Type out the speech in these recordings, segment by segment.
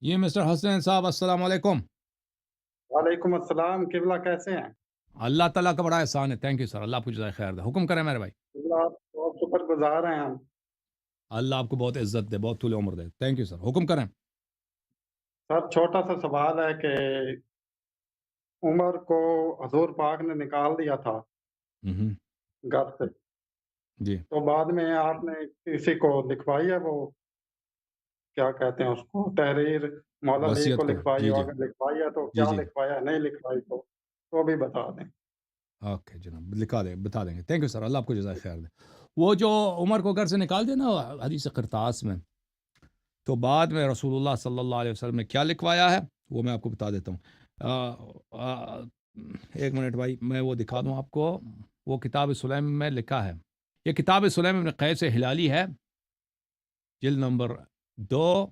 جی mister حسین صاحب السلام علیکم۔ وعلیکم السلام، قبلہ کیسے ہیں؟ اللہ تعالیٰ کا بڑا احسان ہے، تھینک یو سر، اللہ آپ کو جزائے خیر دے، حکم کریں میرے بھائی۔ قبلہ آپ بہت شکر گزار ہیں ہم۔ اللہ آپ کو بہت عزت دے، بہت طول عمر دے، تھینک یو سر، حکم کریں۔ سر چھوٹا سا سوال ہے کہ عمر کو حضور پاک نے نکال دیا تھا ہوں، گھر سے، جی تو بعد میں آپ نے کسی کو لکھوائی ہے، وہ کیا کہتے ہیں اس کو، تحریر مولا علی وصیت کو کو، لکھوائی جی ہو؟ جی اگر لکھوائی ہے تو جی کیا جی لکھوایا ہے، نہیں لکھوائی تو بھی بتا دیں۔ اوکے جناب، لکھا دیں، بتا دیں گے، تھینک یو سر، اللہ آپ کو جزائے خیر دے۔ وہ جو عمر کو گھر سے نکال دیا نا حدیث قرطاس میں، تو بعد میں رسول اللہ صلی اللہ علیہ وسلم نے کیا لکھوایا ہے وہ میں آپ کو بتا دیتا ہوں۔ ایک منٹ بھائی، میں وہ دکھا دوں آپ کو، وہ کتاب سلیم میں لکھا ہے، یہ کتاب سلیم ابن قیس ہلالی ہے، جلد نمبر 2،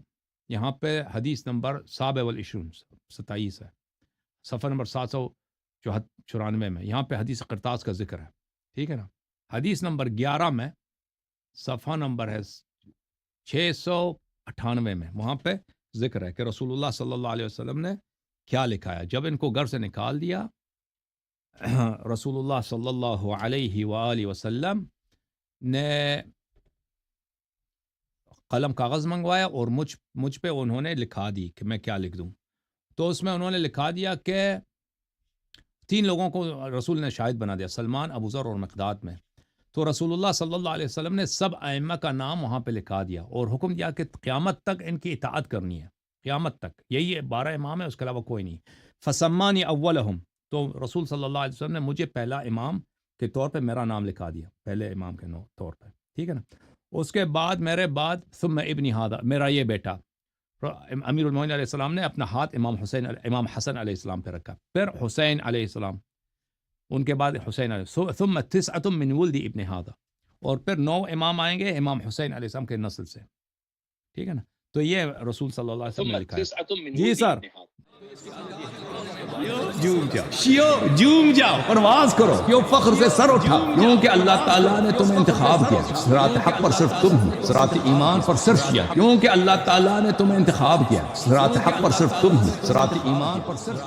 یہاں پہ حدیث نمبر 27 ہے، صفحہ نمبر 794 میں، یہاں پہ حدیث قرطاس کا ذکر ہے، ٹھیک ہے نا۔ حدیث نمبر 11 میں، صفحہ نمبر ہے 698 میں، وہاں پہ ذکر ہے کہ رسول اللہ صلی اللہ علیہ وسلم نے کیا لکھا ہے جب ان کو گھر سے نکال دیا۔ رسول اللہ صلی اللہ علیہ وآلہ وسلم نے قلم کاغذ منگوایا اور مجھ پہ انہوں نے لکھا دی کہ میں کیا لکھ دوں، تو اس میں انہوں نے لکھا دیا کہ 3 لوگوں کو رسول نے شاہد بنا دیا، سلمان، ابو ذر اور مقداد میں، تو رسول اللہ صلی اللہ علیہ وسلم نے سب ائمہ کا نام وہاں پہ لکھا دیا اور حکم دیا کہ قیامت تک ان کی اطاعت کرنی ہے، قیامت تک، یہی 12 امام ہے، اس کے علاوہ کوئی نہیں۔ فسمانی اولہم، تو رسول صلی اللہ علیہ وسلم نے مجھے پہلا امام کے طور پہ میرا نام لکھا دیا، پہلے امام کے طور پہ، ٹھیک ہے نا۔ اس کے بعد میرے بعد ثم ابن ہادہ، میرا یہ بیٹا، امیر المومنین علیہ السلام نے اپنا ہاتھ امام حسن علیہ السلام پہ رکھا، پھر حسین علیہ السلام، ان کے بعد حسین علیہ، ثم 9 من ولد ابن ہادہ، اور پھر 9 امام آئیں گے امام حسین علیہ السلام کے نسل سے، ٹھیک ہے نا۔ تو یہ رسول صلی اللہ علیہ وسلم نے لکھا ہے۔ جی سر، جوم جاؤ، پرواز کرو، کیوں فخر سے سر اٹھا، کیونکہ اللہ تعالیٰ نے تمہیں انتخاب کیا، صراط حق پر صرف تم ہو، صراط ایمان پر صرف کیا، کیونکہ اللہ تعالیٰ نے تمہیں انتخاب کیا، صراط حق پر صرف تم ہو، صراط ایمان پر صرف